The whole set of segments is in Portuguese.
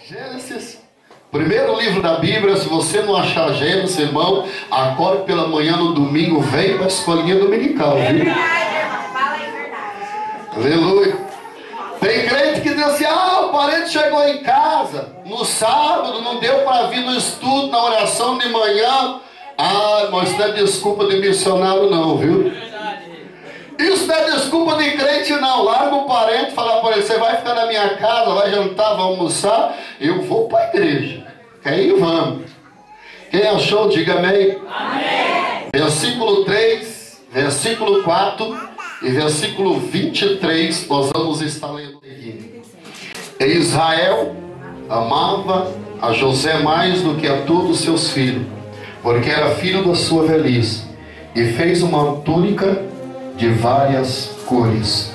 Gênesis, primeiro livro da Bíblia. Se você não achar Gênesis, irmão, acorde pela manhã no domingo, vem para a escolinha dominical, viu? Fala aí, verdade. Aleluia. Tem crente que diz assim: o parente chegou em casa no sábado, não deu para vir no estudo, na oração de manhã. Mas isso não é desculpa de missionário não, viu? Isso não é desculpa de crente não. Larga o parente, fala para ele: você vai ficar na minha casa, vai jantar, vai almoçar, eu vou para a igreja. Aí vamos. Quem achou, diga amém. Amém. Versículo 3, versículo 4 e versículo 23, nós vamos estar lendo aqui. E Israel amava a José mais do que a todos seus filhos, porque era filho da sua velhice, e fez uma túnica de várias cores.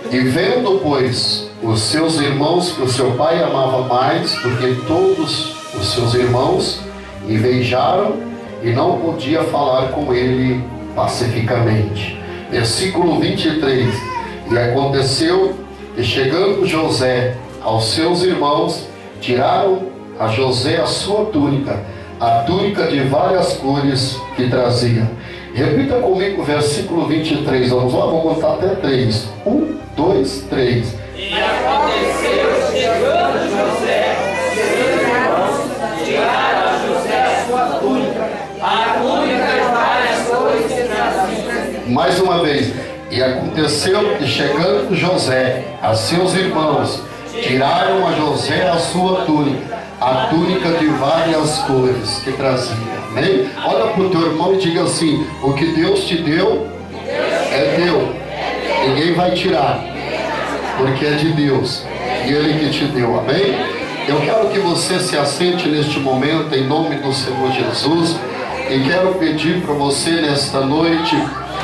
E vendo, pois, os seus irmãos que o seu pai amava mais do que todos os seus irmãos, invejaram e não podia falar com ele pacificamente. Versículo 23. E aconteceu que, chegando José aos seus irmãos, tiraram a José a sua túnica, a túnica de várias cores que trazia. Repita comigo o versículo 23. Vamos lá, vou contar até 3. 1, 2, 3. E aconteceu, chegando José, seus irmãos tiraram a José a sua túnica, a túnica de várias cores que trazia. Mais uma vez. E aconteceu que, chegando José a seus irmãos, tiraram a José a sua túnica, a túnica de várias cores que trazia. Amém? Olha para o teu irmão e diga assim: o que Deus te deu é teu. Ninguém vai tirar, porque é de Deus e Ele que te deu. Amém? Eu quero que você se assente neste momento em nome do Senhor Jesus, e quero pedir para você nesta noite,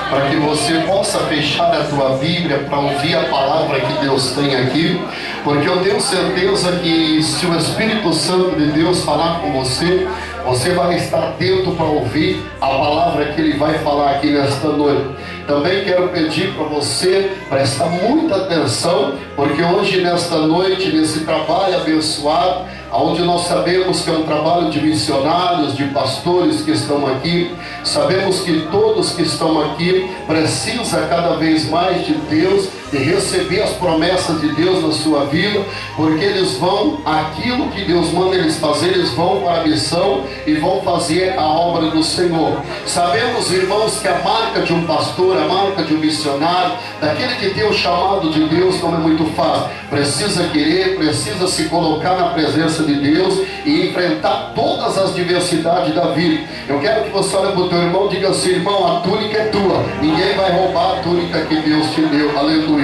para que você possa fechar a tua Bíblia para ouvir a palavra que Deus tem aqui, porque eu tenho certeza que se o Espírito Santo de Deus falar com você, você vai estar atento para ouvir a palavra que Ele vai falar aqui nesta noite. Também quero pedir para você prestar muita atenção, porque hoje, nesta noite, nesse trabalho abençoado, onde nós sabemos que é um trabalho de missionários, de pastores que estão aqui, sabemos que todos que estão aqui precisam cada vez mais de Deus, de receber as promessas de Deus na sua vida, porque eles vão, aquilo que Deus manda eles fazer, eles vão para a missão e vão fazer a obra do Senhor. Sabemos, irmãos, que a marca de um pastor, a marca de um missionário, daquele que tem o chamado de Deus, não é muito fácil. Precisa querer, precisa se colocar na presença de Deus e enfrentar todas as diversidades da vida. Eu quero que você olhe para o teu irmão e diga assim: irmão, a túnica é tua, ninguém vai roubar a túnica que Deus te deu. Aleluia.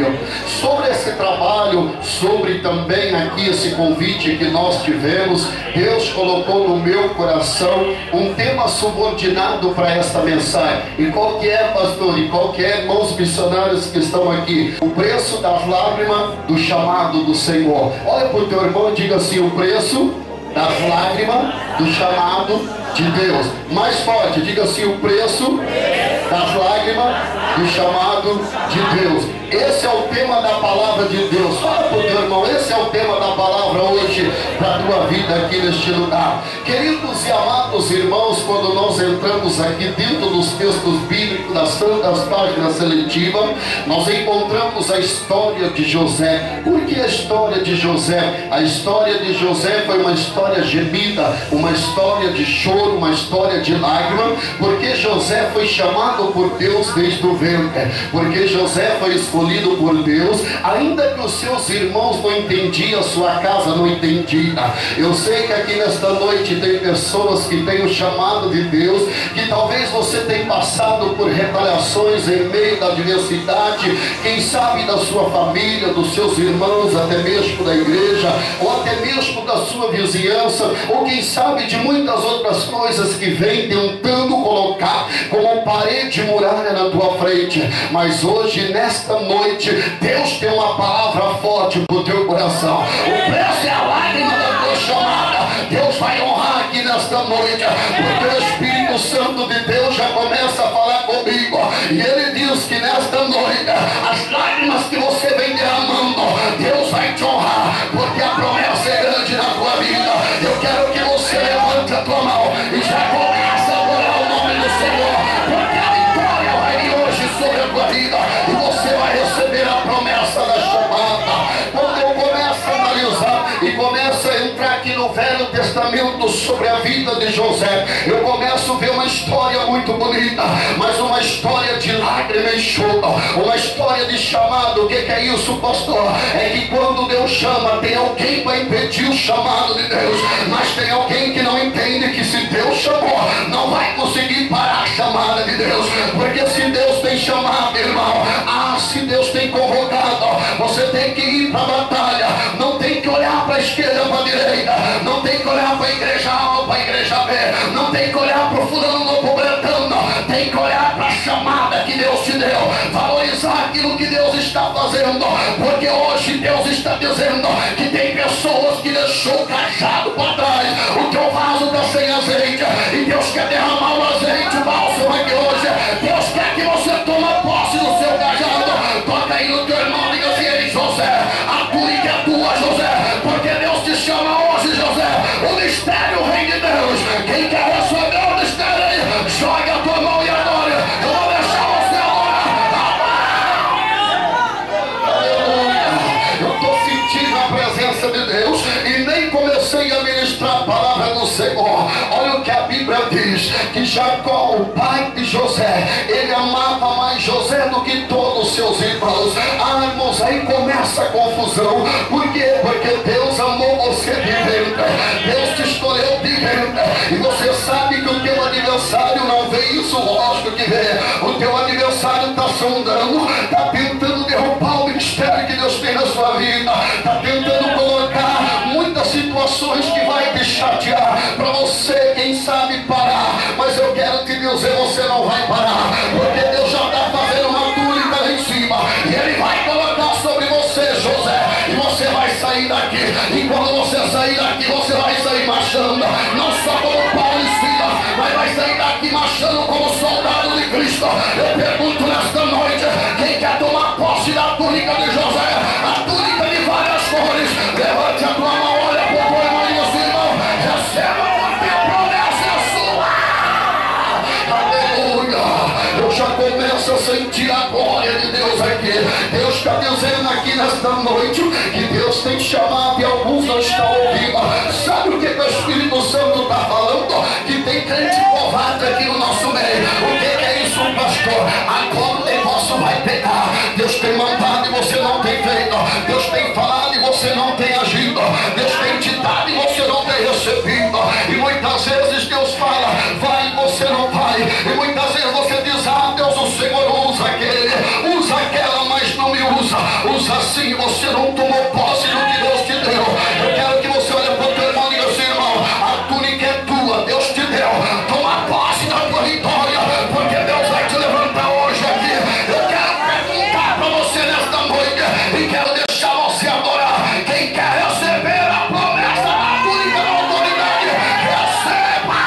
Sobre esse trabalho, sobre também aqui esse convite que nós tivemos, Deus colocou no meu coração um tema subordinado para esta mensagem. E qual que é, pastor? E qual que é, irmãos missionários que estão aqui? O preço das lágrimas do chamado do Senhor. Olha para o teu irmão e diga assim: o preço das lágrimas do chamado de Deus. Mais forte, diga assim: o preço das lágrimas do chamado de Deus. Esse é o tema da palavra de Deus. Fala para o teu irmão: esse é o tema da palavra hoje para a tua vida aqui neste lugar. Queridos e amados irmãos, quando nós entramos aqui dentro dos textos bíblicos, das tantas páginas seletivas, nós encontramos a história de José. Por que a história de José? A história de José foi uma história gemida, uma história de choro, uma história de lágrima, porque José foi chamado por Deus desde o ventre, porque José foi escolhido por Deus, ainda que os seus irmãos não entendiam, a sua casa não entendia. Eu sei que aqui nesta noite tem pessoas que têm o chamado de Deus, que talvez você tenha passado por retaliações em meio da adversidade, quem sabe da sua família, dos seus irmãos, até mesmo da igreja, ou até mesmo da sua vizinhança, ou quem sabe de muitas outras coisas que vem tentando colocar como parede muralha na tua frente. Mas hoje, nesta noite, Deus tem uma palavra forte para o teu coração. O preço é a lágrima da tua chamada. Deus vai honrar aqui nesta noite, porque o Espírito Santo de Deus já começa a falar comigo, e Ele diz que nesta noite as lágrimas que você vem derramando, Deus vai te honrar, porque a promessa é grande. no Velho Testamento sobre a vida de José, eu começo a ver uma história muito bonita, mas uma história de lágrima e choro, uma história de chamado. O que é isso, pastor? É que quando Deus chama, tem alguém para impedir o chamado de Deus, mas tem alguém que não entende que se Deus chamou, não vai conseguir parar a chamada de Deus, porque se Deus tem chamado, irmão, se Deus tem convocado, você tem que ir para a batalha, não tem que olhar para a esquerda, para a direita, não tem que olhar para a igreja A ou para a igreja B, não tem que olhar para o fulano ou para o bretano, tem que olhar para a chamada que Deus te deu, valorizar aquilo que Deus está fazendo, porque hoje Deus está dizendo que tem pessoas que deixou o cajado para trás, o teu vaso está sem azeite, e Deus quer derramar o azeite, o bálsamo aqui hoje. Deus quer que você tome posse do seu cajado. Toca aí no teu irmão, diga assim: ei, José, a túnica é tua, José, porque Deus te chama hoje, José. O mistério vem de Deus. Quem quer receber o mistério aí, joga a tua mão e adore. Eu vou deixar você adorar. Eu estou sentindo a presença de Deus e nem comecei a ministrar a palavra do Senhor. Olha o que a Bíblia diz, que Jacó, o pai de José, ele amava mais José do que todos os seus irmãos. Irmãos, aí começa a confusão. Por quê? Porque Deus amou você de dentro, Deus te escolheu de dentro, e você sabe que o teu adversário não vê isso, lógico que vê. O teu adversário está sondando, está tentando derrubar o ministério que Deus tem na sua vida, está tentando colocar muitas situações que vai te chatear, para você, quem sabe, parar. Mas eu quero te dizer, você não vai parar, porque Deus já está fazendo uma túnica lá em cima, e Ele vai colocar sobre você, José, e você vai sair daqui. E quando você sair daqui, você vai sair marchando, não só como Paulo ensina, mas vai sair daqui marchando como soldado de Cristo. Eu pergunto nesta noite, quem quer tomar posse da túnica de José, a túnica de várias cores? Levante a tua mão, olha para o teu irmão e diz assim: irmão, receba, porque a promessa é sua. Aleluia. Eu já começo a sentir a glória de Deus aqui. Deus está dizendo aqui nesta noite que Deus tem chamado e alguns não estão ouvindo. Sabe o que o Espírito Santo está falando? Que tem crente covarde aqui no nosso meio. O que é isso, pastor? Agora o negócio vai pegar. Deus tem mandado e você não tem feito. Deus tem falado e você não tem agido. Deus tem te dado e você não tem recebido. E muitas vezes Deus fala, vai, e você não vai. E muitas vezes você diz: ah, Deus, o Senhor usa aquele, usa aquela, mas não me usa. Usa assim, você não tomou posse do que Deus te deu. Eu quero que você olhe para o teu irmão e diga assim: irmão, a túnica é tua, Deus te deu. Toma posse da tua vitória, porque Deus vai te levantar hoje aqui. Eu quero perguntar para você nesta noite, e quero deixar você adorar. Quem quer receber a promessa da túnica da autoridade, receba.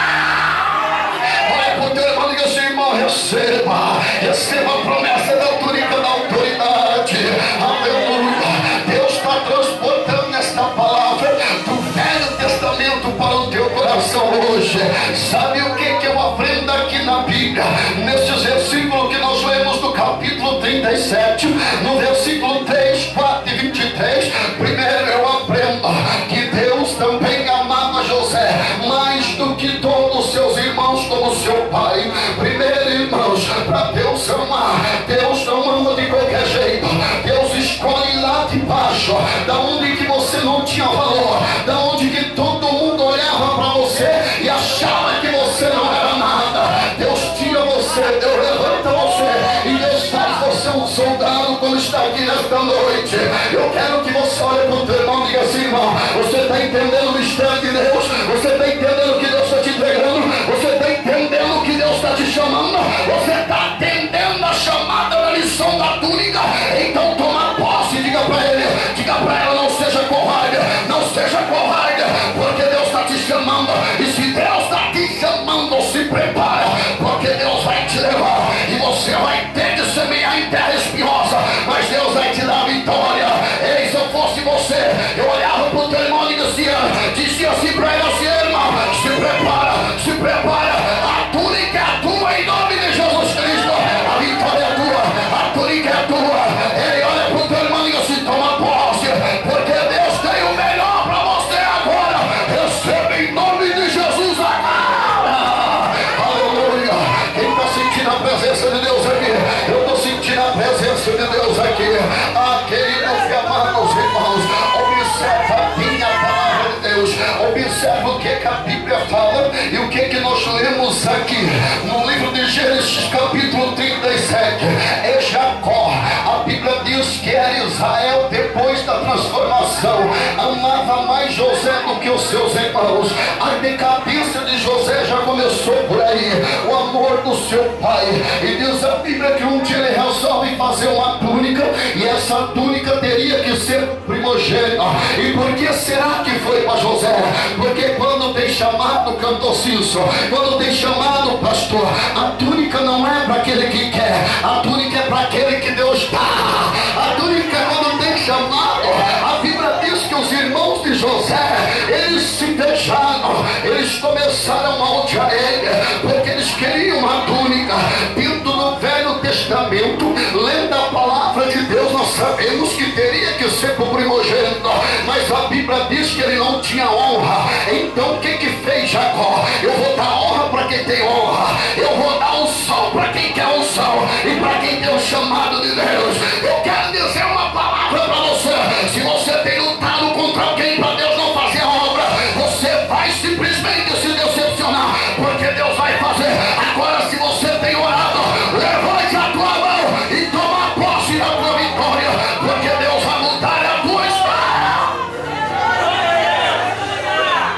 Olha para o teu irmão e diga assim: irmão, receba. Receba a promessa da túnica da autoridade. Aleluia. Deus está transportando esta palavra do Velho Testamento para o teu coração hoje. Sabe o que eu aprendo aqui na Bíblia? Nesses versículos que nós lemos do capítulo 37, no versículo 3, 4 e 23, primeiro eu aprendo que Deus também amava José mais do que todos os seus irmãos, como seu pai. Primeiro, irmãos, para Deus amar, Deus não ama de qualquer jeito. Deus escolhe lá de baixo, da onde que você não tinha valor, da onde que todo mundo olhava para você e achava que você não era nada. Deus tira você, Deus levanta você, e Deus faz você um soldado quando está aqui nesta noite. Eu quero que você olhe para o teu irmão e diga assim: irmão, você está entendendo o mistério de Deus? Você está entendendo o que Deus está te entregando? Você está entendendo o que Deus está te chamando? Você está atendendo a chamada da lição da túnica? Então toma posse, diga para ele, diga para ela: não seja covarde, não seja covarde, porque Deus está te chamando. E se Deus está te chamando, se prepara, porque Deus vai te levar, e você vai ter de semear em terra espinhosa, mas Deus vai te dar vitória. Ei, se eu fosse você, eu olhava para o teu irmão e dizia assim para ele assim: irmão, se prepara, se prepara, a túnica é tua em nome de Jesus Cristo, a vitória é tua, a túnica é tua. Ei, olha para o teu irmão e diga assim: toma posse, porque Deus tem o melhor para você agora. fala. E o que nós lemos aqui no livro de Gênesis capítulo 37? É Jacó. A Bíblia diz que era Israel, depois da transformação, amava mais José do que os seus irmãos. A decadência de José já começou por aí, o amor do seu pai. E diz a Bíblia que um dia ele resolve fazer uma túnica, e essa túnica teria que ser primogênita. E por que será que foi para José? Porque quando tem chamado, cantor Cício, quando tem chamado, pastor, a túnica não é para aquele que quer, a túnica é para aquele que Deus dá. A túnica, quando tem chamado, a Bíblia diz que os irmãos de José, eles se beijaram, eles começaram a odiar ele, porque eles queriam uma túnica. Dentro do Velho Testamento, lendo a palavra de Deus, nós sabemos que teria que ser para o primogênito, mas a Bíblia diz que ele não tinha honra. Então o que fez Jacó? Eu vou dar honra para quem tem honra, eu vou dar unção para quem quer unção, e para quem tem o chamado de Deus. Eu quero dizer uma palavra para você: se você tem lutado contra alguém para Deus não fazer a obra, você vai simplesmente se decepcionar, porque Deus vai fazer. Agora, se você tem orado, levante a tua mão e toma posse da tua vitória, porque Deus vai mudar a tua história.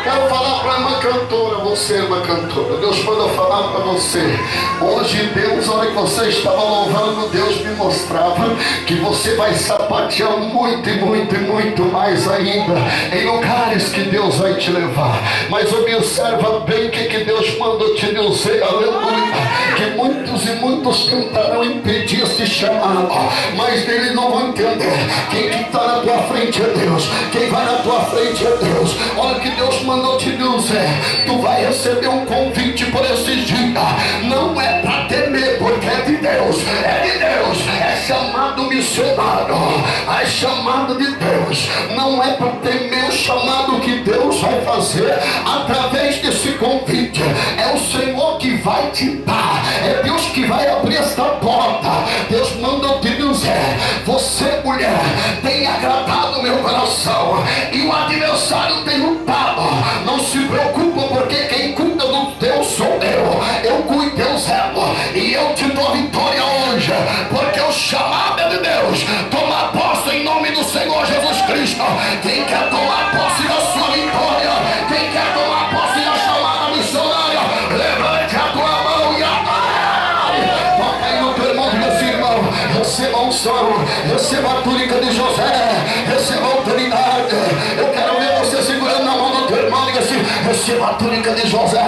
Quero falar para uma cantora, você é uma cantora, Deus manda falar para você. Hoje Deus, a hora que você estava louvando, Deus me mostrava que você vai sapatear muito e muito e muito mais ainda em lugares que Deus vai te levar. Mas observa bem o que Deus manda te dizer, aleluia, que muitos e muitos tentarão impedir esse chamado, mas eles não vão entender. Quem que está na tua frente é Deus, quem vai na tua frente é Deus. Olha que Deus mandou te dizer: tu vai receber um convite por esses dias. Não é para temer, porque é de Deus, é chamado missionário, é chamado de Deus. Não é para temer o chamado que Deus vai fazer através desse convite. É o Senhor que vai te dar, é Deus que vai abrir esta porta. Deus manda te dizer: você, mulher, tem agradado o meu coração, e o adversário tem lutado. Não se preocupa, porque quem cuida do teu sou eu cuido, Deus zelo, e eu te dou vitória hoje, porque o chamado é de Deus. Toma posse em nome do Senhor Jesus Cristo. Quem quer tomar posse da sua vitória, quem quer tomar posse da chamada missionária, levante a tua mão e adore. Toca aí no teu irmão, meu irmão, receba a unção, receba a túnica de José, receba a autoridade. Eu quero ver você segurando na mão do teu irmão e diga assim: receba a túnica de José,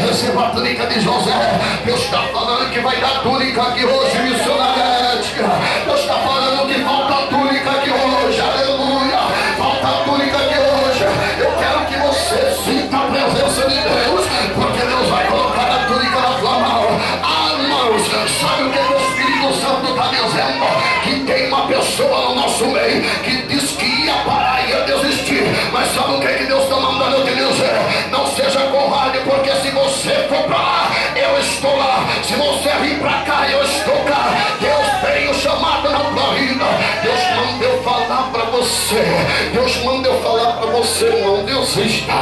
receba a túnica de José. Deus está falando que vai dar túnica aqui hoje, missionária ética. Deus está falando que falta túnica aqui hoje, aleluia. Falta túnica aqui hoje. Eu quero que você sinta a presença de Deus, porque Deus vai colocar a túnica na tua mão. Ah, irmãos, sabe o que o Espírito Santo está dizendo? Que tem uma pessoa no nosso meio que diz que ia parar, ia desistir. Mas sabe o que Deus está mandando eu te dizer? Não seja covarde, porque se você for para lá, eu estou lá. Se você vir para cá, eu estou cá. Deus tem o chamado na tua vida. Deus manda eu falar para você. Deus manda eu falar para você: não desista.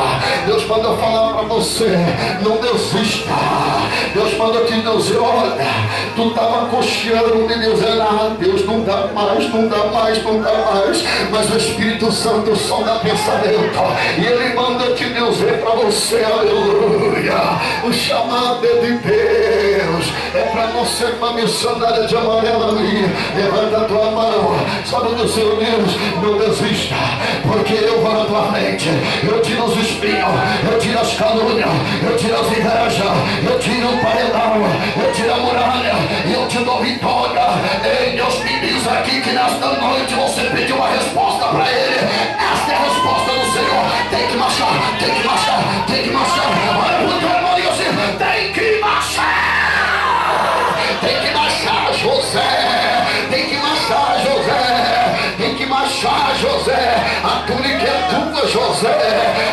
Deus manda eu falar para você: não desista. Deus manda te dizer: olha, tu estava cocheando de dizer: ah, Deus, não dá mais, não dá mais, não dá mais. Mas o Espírito Santo sonda pensamento, e Ele manda te dizer para você: aleluia, o chamado é de Deus, é para não ser uma missionária de amarela ali. Levanta a tua mão, sabe do seu Deus, não desista, porque eu vou na tua frente. Eu tiro os espinhos, eu tiro as calúnias, eu tiro as invejas, eu tiro o paredão, eu tiro a muralha, e eu te dou vitória. Ei, Deus me diz aqui que nesta noite você pediu uma resposta para Ele. Esta é a resposta do Senhor. Tem que marchar, tem que marchar, tem que marchar. Olha pro teu irmão e diga assim: tem que marchar, tem que marchar, José, tem que marchar, José, tem que marchar, José. A túnica é tua, José.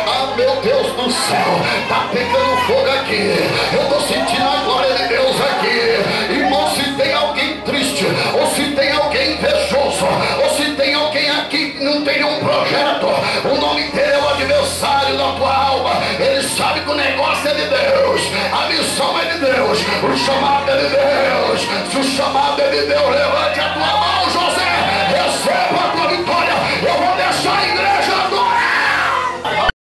Ah, meu Deus do céu, tá pegando fogo aqui. Eu tô sentindo a glória de Deus aqui. Irmão, se tem alguém triste, ou se tem alguém invejoso, ou se tem alguém aqui que não tem um projeto, o nome dele é o adversário da tua alma. Ele sabe que o negócio O chamado é de Deus. Se o chamado é de Deus, levante a tua